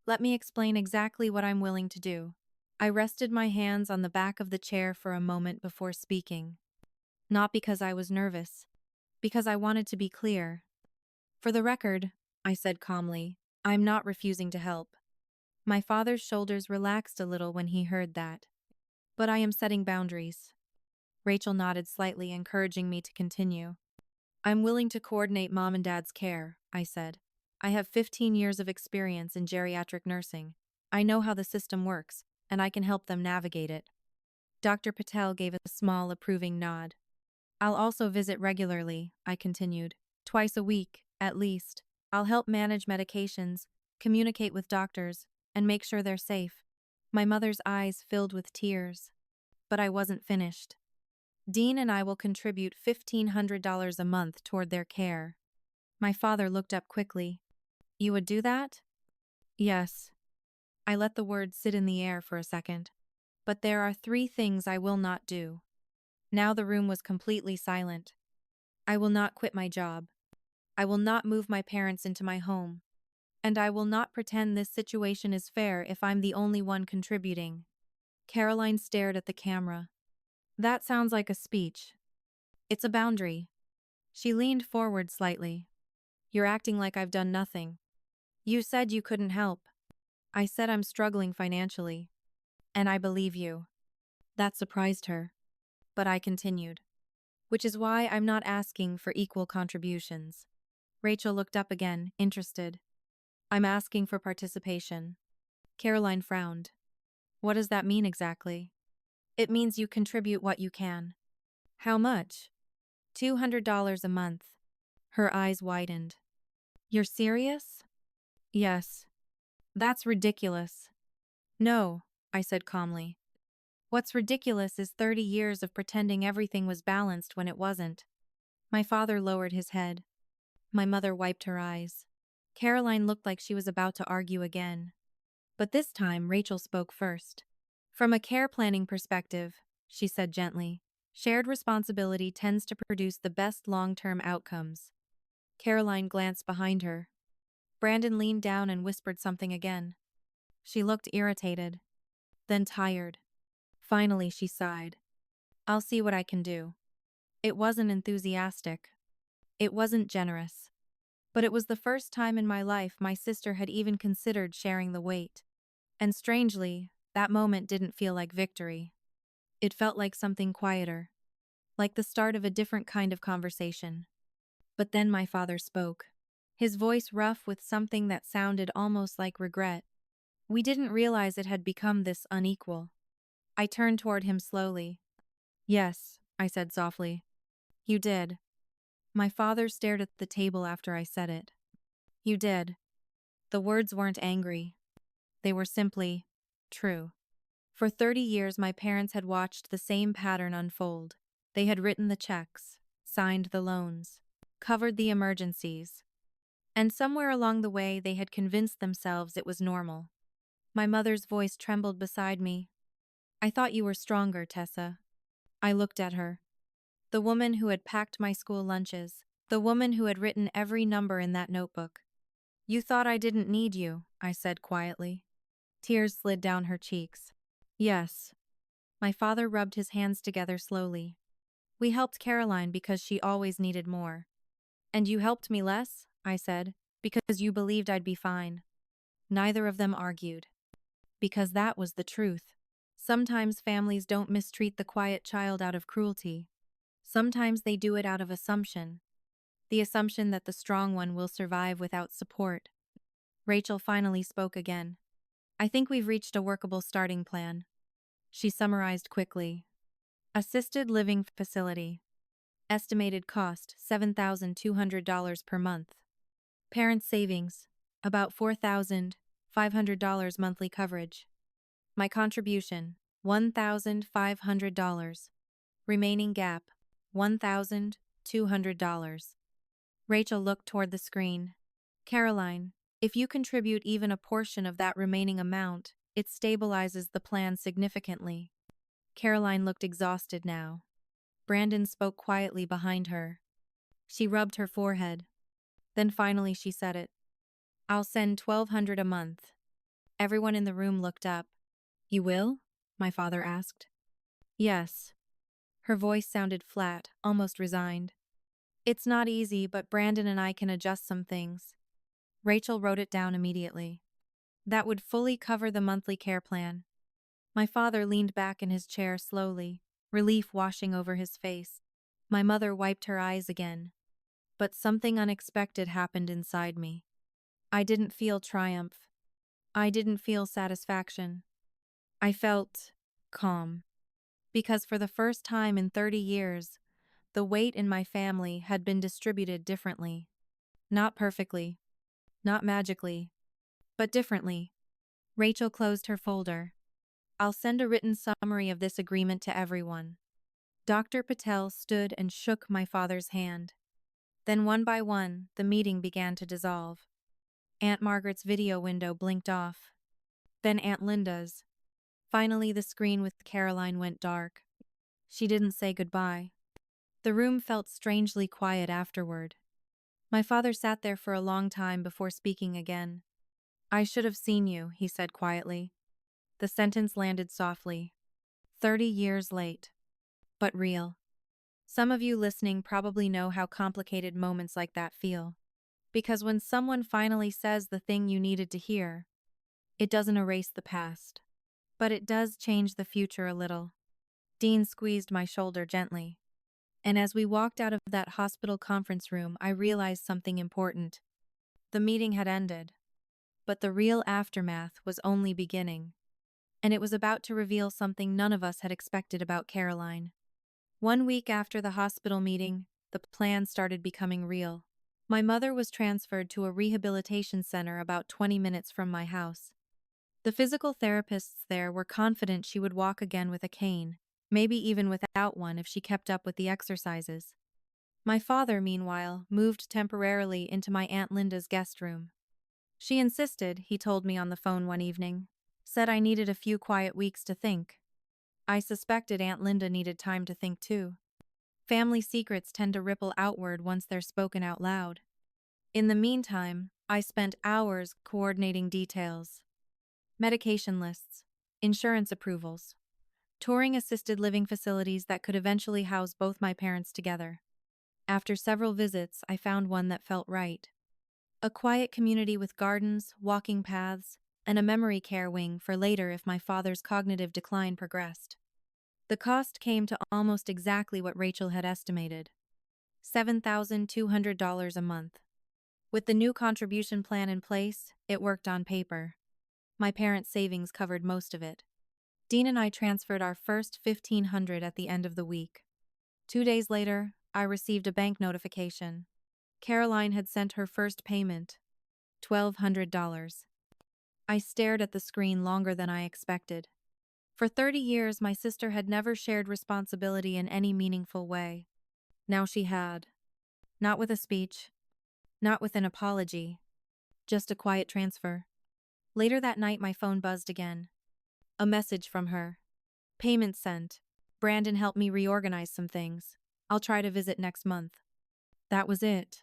Speaker 1: Let me explain exactly what I'm willing to do. I rested my hands on the back of the chair for a moment before speaking. Not because I was nervous, because I wanted to be clear. For the record, I said calmly, I'm not refusing to help. My father's shoulders relaxed a little when he heard that. But I am setting boundaries. Rachel nodded slightly, encouraging me to continue. I'm willing to coordinate mom and dad's care, I said. I have 15 years of experience in geriatric nursing. I know how the system works, and I can help them navigate it. Dr. Patel gave a small, approving nod. I'll also visit regularly, I continued. Twice a week, at least. I'll help manage medications, communicate with doctors, and make sure they're safe. My mother's eyes filled with tears. But I wasn't finished. Dean and I will contribute $1,500 a month toward their care. My father looked up quickly. You would do that? Yes. I let the words sit in the air for a second. But there are 3 things I will not do. Now the room was completely silent. I will not quit my job. I will not move my parents into my home. And I will not pretend this situation is fair if I'm the only one contributing. Caroline stared at the camera. That sounds like a speech. It's a boundary. She leaned forward slightly. You're acting like I've done nothing. You said you couldn't help. I said I'm struggling financially. And I believe you. That surprised her. But I continued. Which is why I'm not asking for equal contributions. Rachel looked up again, interested. I'm asking for participation. Caroline frowned. What does that mean exactly? It means you contribute what you can. How much? $200 a month. Her eyes widened. You're serious? Yes. That's ridiculous. No, I said calmly. What's ridiculous is 30 years of pretending everything was balanced when it wasn't. My father lowered his head. My mother wiped her eyes. Caroline looked like she was about to argue again. But this time, Rachel spoke first. From a care planning perspective, she said gently, shared responsibility tends to produce the best long-term outcomes. Caroline glanced behind her. Brandon leaned down and whispered something again. She looked irritated, then tired. Finally, she sighed. I'll see what I can do. It wasn't enthusiastic. It wasn't generous. But it was the first time in my life my sister had even considered sharing the weight. And strangely, that moment didn't feel like victory. It felt like something quieter, like the start of a different kind of conversation. But then my father spoke, his voice rough with something that sounded almost like regret. We didn't realize it had become this unequal. I turned toward him slowly. Yes, I said softly. You did. My father stared at the table after I said it. You did. The words weren't angry. They were simply true. For 30 years, my parents had watched the same pattern unfold. They had written the checks, signed the loans, covered the emergencies. And somewhere along the way, they had convinced themselves it was normal. My mother's voice trembled beside me. I thought you were stronger, Tessa. I looked at her. The woman who had packed my school lunches, the woman who had written every number in that notebook. You thought I didn't need you, I said quietly. Tears slid down her cheeks. Yes. My father rubbed his hands together slowly. We helped Caroline because she always needed more. And you helped me less, I said, because you believed I'd be fine. Neither of them argued. Because that was the truth. Sometimes families don't mistreat the quiet child out of cruelty. Sometimes they do it out of assumption. The assumption that the strong one will survive without support. Rachel finally spoke again. I think we've reached a workable starting plan. She summarized quickly. Assisted living facility. Estimated cost $7,200 per month. Parents' savings, about $4,500 monthly coverage. My contribution, $1,500. Remaining gap, $1,200. Rachel looked toward the screen. Caroline, if you contribute even a portion of that remaining amount, It stabilizes the plan significantly. Caroline looked exhausted now. Brandon spoke quietly behind her. She rubbed her forehead. Then finally she said it. I'll send $1,200 a month. Everyone in the room looked up. You will? My father asked. Yes. Her voice sounded flat, almost resigned. It's not easy, but Brandon and I can adjust some things. Rachel wrote it down immediately. That would fully cover the monthly care plan. My father leaned back in his chair slowly, relief washing over his face. My mother wiped her eyes again. But something unexpected happened inside me. I didn't feel triumph. I didn't feel satisfaction. I felt calm. Because for the first time in 30 years, the weight in my family had been distributed differently. Not perfectly, not magically, but differently. Rachel closed her folder. I'll send a written summary of this agreement to everyone. Dr. Patel stood and shook my father's hand. Then one by one, the meeting began to dissolve. Aunt Margaret's video window blinked off. Then Aunt Linda's. Finally, the screen with Caroline went dark. She didn't say goodbye. The room felt strangely quiet afterward. My father sat there for a long time before speaking again. I should have seen you, he said quietly. The sentence landed softly. 30 years late. But real. Some of you listening probably know how complicated moments like that feel. Because when someone finally says the thing you needed to hear, it doesn't erase the past. But it does change the future a little. Dean squeezed my shoulder gently. And as we walked out of that hospital conference room, I realized something important. The meeting had ended. But the real aftermath was only beginning. And it was about to reveal something none of us had expected about Caroline. 1 week after the hospital meeting, the plan started becoming real. My mother was transferred to a rehabilitation center about 20 minutes from my house. The physical therapists there were confident she would walk again with a cane, maybe even without one if she kept up with the exercises. My father, meanwhile, moved temporarily into my Aunt Linda's guest room. She insisted, he told me on the phone one evening, said I needed a few quiet weeks to think. I suspected Aunt Linda needed time to think too. Family secrets tend to ripple outward once they're spoken out loud. In the meantime, I spent hours coordinating details. Medication lists, insurance approvals, touring assisted living facilities that could eventually house both my parents together. After several visits, I found one that felt right. A quiet community with gardens, walking paths, and a memory care wing for later if my father's cognitive decline progressed. The cost came to almost exactly what Rachel had estimated. $7,200 a month. With the new contribution plan in place, it worked on paper. My parents' savings covered most of it. Dean and I transferred our first $1,500 at the end of the week. 2 days later, I received a bank notification. Caroline had sent her first payment, $1,200. I stared at the screen longer than I expected. For 30 years, my sister had never shared responsibility in any meaningful way. Now she had. Not with a speech, not with an apology, just a quiet transfer. Later that night, my phone buzzed again. A message from her. Payment sent. Brandon helped me reorganize some things. I'll try to visit next month. That was it.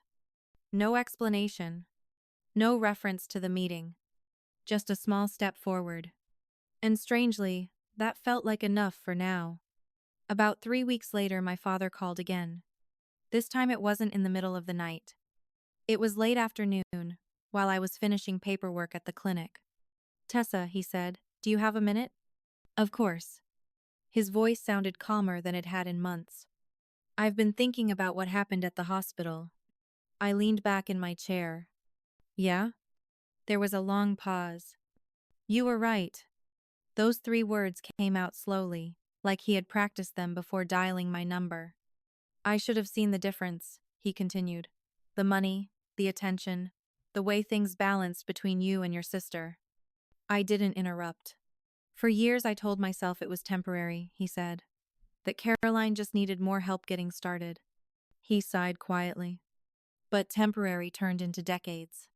Speaker 1: No explanation. No reference to the meeting. Just a small step forward. And strangely, that felt like enough for now. About 3 weeks later, my father called again. This time it wasn't in the middle of the night. It was late afternoon, while I was finishing paperwork at the clinic. Tessa, he said, do you have a minute? Of course. His voice sounded calmer than it had in months. I've been thinking about what happened at the hospital. I leaned back in my chair. Yeah? There was a long pause. You were right. Those 3 words came out slowly, like he had practiced them before dialing my number. I should have seen the difference, he continued. The money, the attention, the way things balanced between you and your sister. I didn't interrupt. For years I told myself it was temporary, he said. That Caroline just needed more help getting started. He sighed quietly. But temporary turned into decades.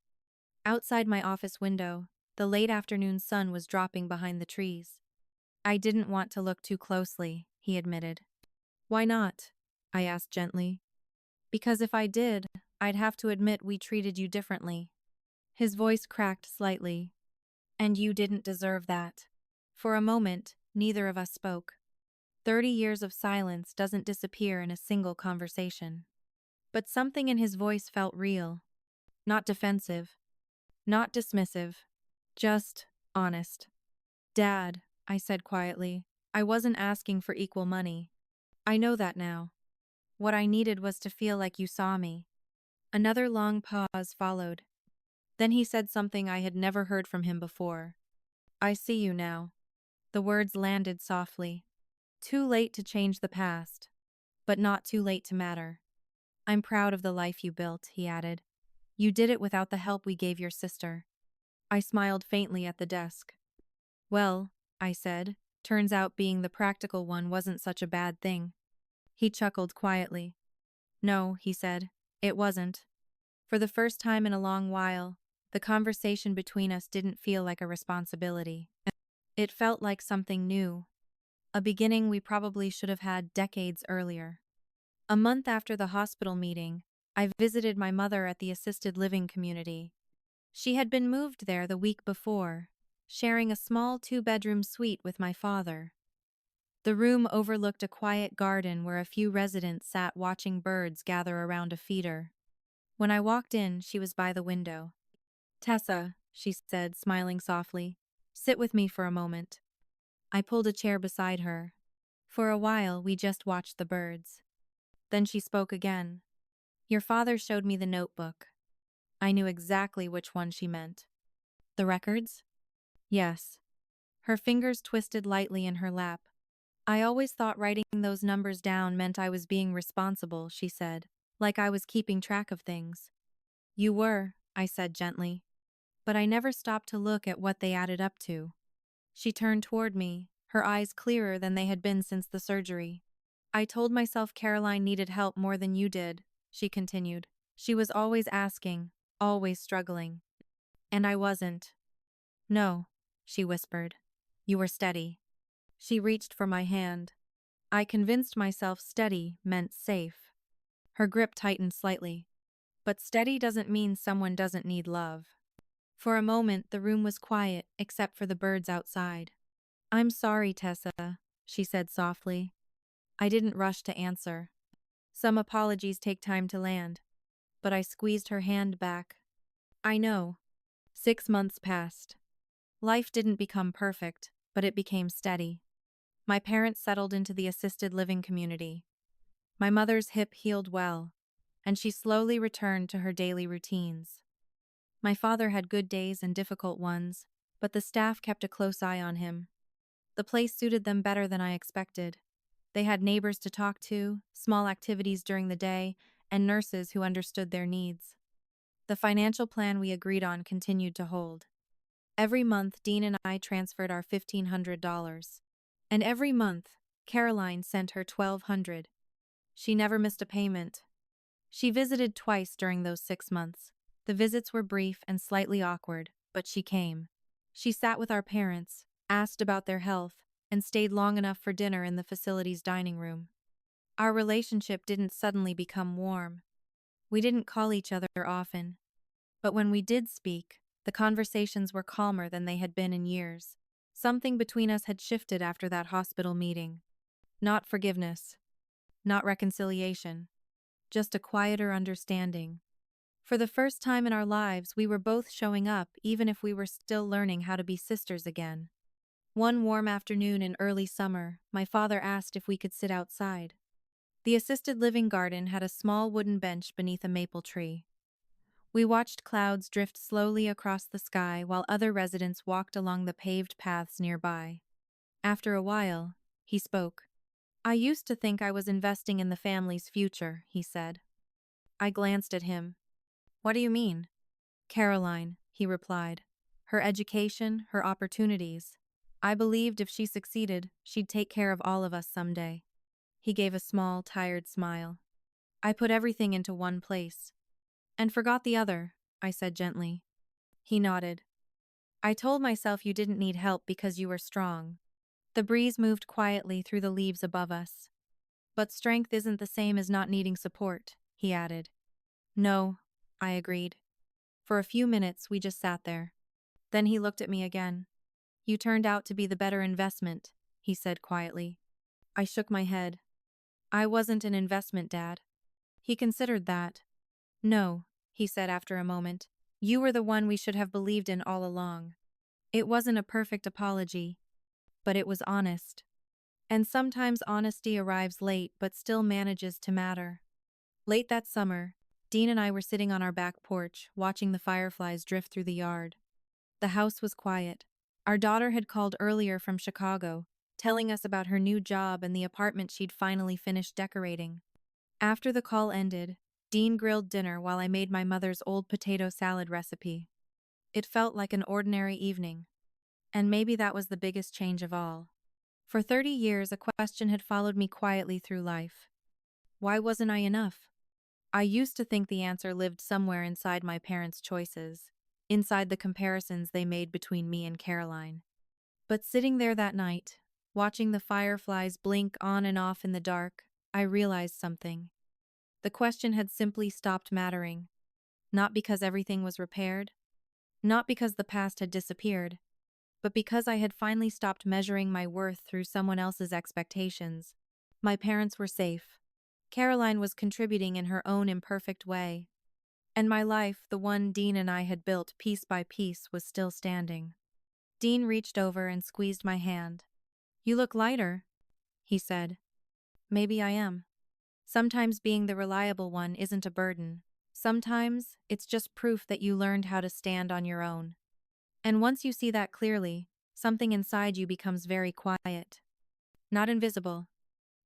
Speaker 1: Outside my office window, The late afternoon sun was dropping behind the trees. I didn't want to look too closely, he admitted. Why not? I asked gently. Because if I did, I'd have to admit we treated you differently. His voice cracked slightly. And you didn't deserve that. For a moment, neither of us spoke. 30 years of silence doesn't disappear in a single conversation. But something in his voice felt real. Not defensive. Not dismissive. Just honest. Dad, I said quietly, I wasn't asking for equal money. I know that now. What I needed was to feel like you saw me. Another long pause followed. Then he said something I had never heard from him before. I see you now. The words landed softly. Too late to change the past, but not too late to matter. I'm proud of the life you built, he added. You did it without the help we gave your sister. I smiled faintly at the desk. Well, I said, turns out being the practical one wasn't such a bad thing. He chuckled quietly. No, he said, it wasn't. For the first time in a long while, the conversation between us didn't feel like a responsibility. It felt like something new, a beginning we probably should have had decades earlier. A month after the hospital meeting, I visited my mother at the assisted living community. She had been moved there the week before, sharing a small 2-bedroom suite with my father. The room overlooked a quiet garden where a few residents sat watching birds gather around a feeder. When I walked in, she was by the window. Tessa, she said, smiling softly, sit with me for a moment. I pulled a chair beside her. For a while, we just watched the birds. Then she spoke again. Your father showed me the notebook. I knew exactly which one she meant. The records? Yes. Her fingers twisted lightly in her lap. I always thought writing those numbers down meant I was being responsible, she said, like I was keeping track of things. You were, I said gently. But I never stopped to look at what they added up to. She turned toward me, her eyes clearer than they had been since the surgery. I told myself Caroline needed help more than you did, she continued. She was always asking, always struggling. And I wasn't. No, she whispered. You were steady. She reached for my hand. I convinced myself steady meant safe. Her grip tightened slightly. But steady doesn't mean someone doesn't need love. For a moment, the room was quiet, except for the birds outside. I'm sorry, Tessa, she said softly. I didn't rush to answer. Some apologies take time to land. But I squeezed her hand back. I know. 6 months passed. Life didn't become perfect, but it became steady. My parents settled into the assisted living community. My mother's hip healed well, and she slowly returned to her daily routines. My father had good days and difficult ones, but the staff kept a close eye on him. The place suited them better than I expected. They had neighbors to talk to, small activities during the day, and nurses who understood their needs. The financial plan we agreed on continued to hold. Every month, Dean and I transferred our $1,500. And every month, Caroline sent her $1,200. She never missed a payment. She visited twice during those 6 months. The visits were brief and slightly awkward, but she came. She sat with our parents, asked about their health, and stayed long enough for dinner in the facility's dining room. Our relationship didn't suddenly become warm. We didn't call each other often. But when we did speak, the conversations were calmer than they had been in years. Something between us had shifted after that hospital meeting. Not forgiveness. Not reconciliation. Just a quieter understanding. For the first time in our lives, we were both showing up, even if we were still learning how to be sisters again. One warm afternoon in early summer, my father asked if we could sit outside. The assisted living garden had a small wooden bench beneath a maple tree. We watched clouds drift slowly across the sky while other residents walked along the paved paths nearby. After a while, he spoke. I used to think I was investing in the family's future, he said. I glanced at him. What do you mean? Caroline, he replied. Her education, her opportunities. I believed if she succeeded, she'd take care of all of us someday. He gave a small, tired smile. I put everything into one place. And forgot the other, I said gently. He nodded. I told myself you didn't need help because you were strong. The breeze moved quietly through the leaves above us. But strength isn't the same as not needing support, he added. No, I agreed. For a few minutes, we just sat there. Then he looked at me again. You turned out to be the better investment, he said quietly. I shook my head. I wasn't an investment, Dad. He considered that. No, he said after a moment. You were the one we should have believed in all along. It wasn't a perfect apology, but it was honest. And sometimes honesty arrives late but still manages to matter. Late that summer, Dean and I were sitting on our back porch, watching the fireflies drift through the yard. The house was quiet. Our daughter had called earlier from Chicago, telling us about her new job and the apartment she'd finally finished decorating. After the call ended, Dean grilled dinner while I made my mother's old potato salad recipe. It felt like an ordinary evening. And maybe that was the biggest change of all. For 30 years, a question had followed me quietly through life. Why wasn't I enough? I used to think the answer lived somewhere inside my parents' choices, inside the comparisons they made between me and Caroline. But sitting there that night, watching the fireflies blink on and off in the dark, I realized something. The question had simply stopped mattering. Not because everything was repaired, not because the past had disappeared, but because I had finally stopped measuring my worth through someone else's expectations. My parents were safe. Caroline was contributing in her own imperfect way. And my life, the one Dean and I had built piece by piece, was still standing. Dean reached over and squeezed my hand. You look lighter, he said. Maybe I am. Sometimes being the reliable one isn't a burden. Sometimes it's just proof that you learned how to stand on your own. And once you see that clearly, something inside you becomes very quiet. Not invisible,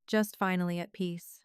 Speaker 1: just finally at peace.